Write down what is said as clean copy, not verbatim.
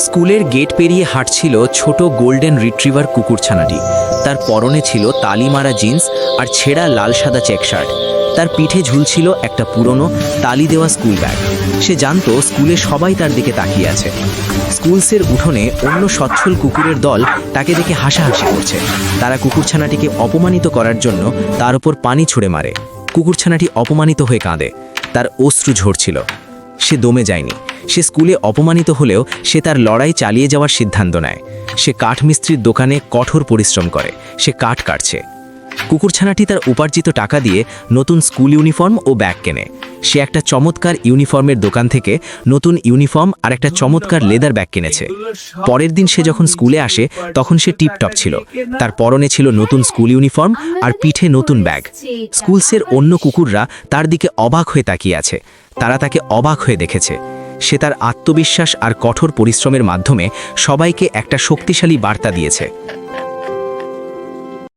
স্কুলের গেট পেরিয়ে হাঁটছিল ছোট গোল্ডেন রিট্রিভার কুকুরছানাটি। তার পরনে ছিল তালিমারা জিন্স আর ছেঁড়া লাল সাদা চেক শার্ট। তার পিঠে ঝুলছিল একটা পুরনো তালি দেওয়া স্কুল ব্যাগ। সে জানতো স্কুলে সবাই তার দিকে তাকিয়ে আছে। স্কুলসের উঠোনে অন্য সচ্ছল কুকুরের দল তাকে দেখে হাসাহাসি করছে। তারা কুকুরছানাটিকে অপমানিত করার জন্য তার উপর পানি ছুঁড়ে মারে। কুকুরছানাটি অপমানিত হয়ে কাঁদে। তার অশ্রু ঝরছিল। সে দমে যায়নি। সে স্কুলে অপমানিত হলেও সে তার লড়াই চালিয়ে যাওয়ার সিদ্ধান্ত নেয়। সে কাঠমিস্ত্রির দোকানে কঠোর পরিশ্রম করে। সে কাঠ কাটছে। কুকুরছানাটি তার উপার্জিত টাকা দিয়ে নতুন স্কুল ইউনিফর্ম ও ব্যাগ কেনে। সে একটা চমৎকার ইউনিফর্মের দোকান থেকে নতুন ইউনিফর্ম আর একটা চমৎকার লেদার ব্যাগ কিনেছে। পরের দিন সে যখন স্কুলে আসে তখন সে টিপটপ ছিল। তার পরনে ছিল নতুন স্কুল ইউনিফর্ম আর পিঠে নতুন ব্যাগ। স্কুলসের অন্য কুকুররা তার দিকে অবাক হয়ে তাকিয়ে আছে। তারা তাকে অবাক হয়ে দেখেছে। সে তার আত্মবিশ্বাস আর কঠোর পরিশ্রমের মাধ্যমে সবাইকে একটা শক্তিশালী বার্তা দিয়েছে।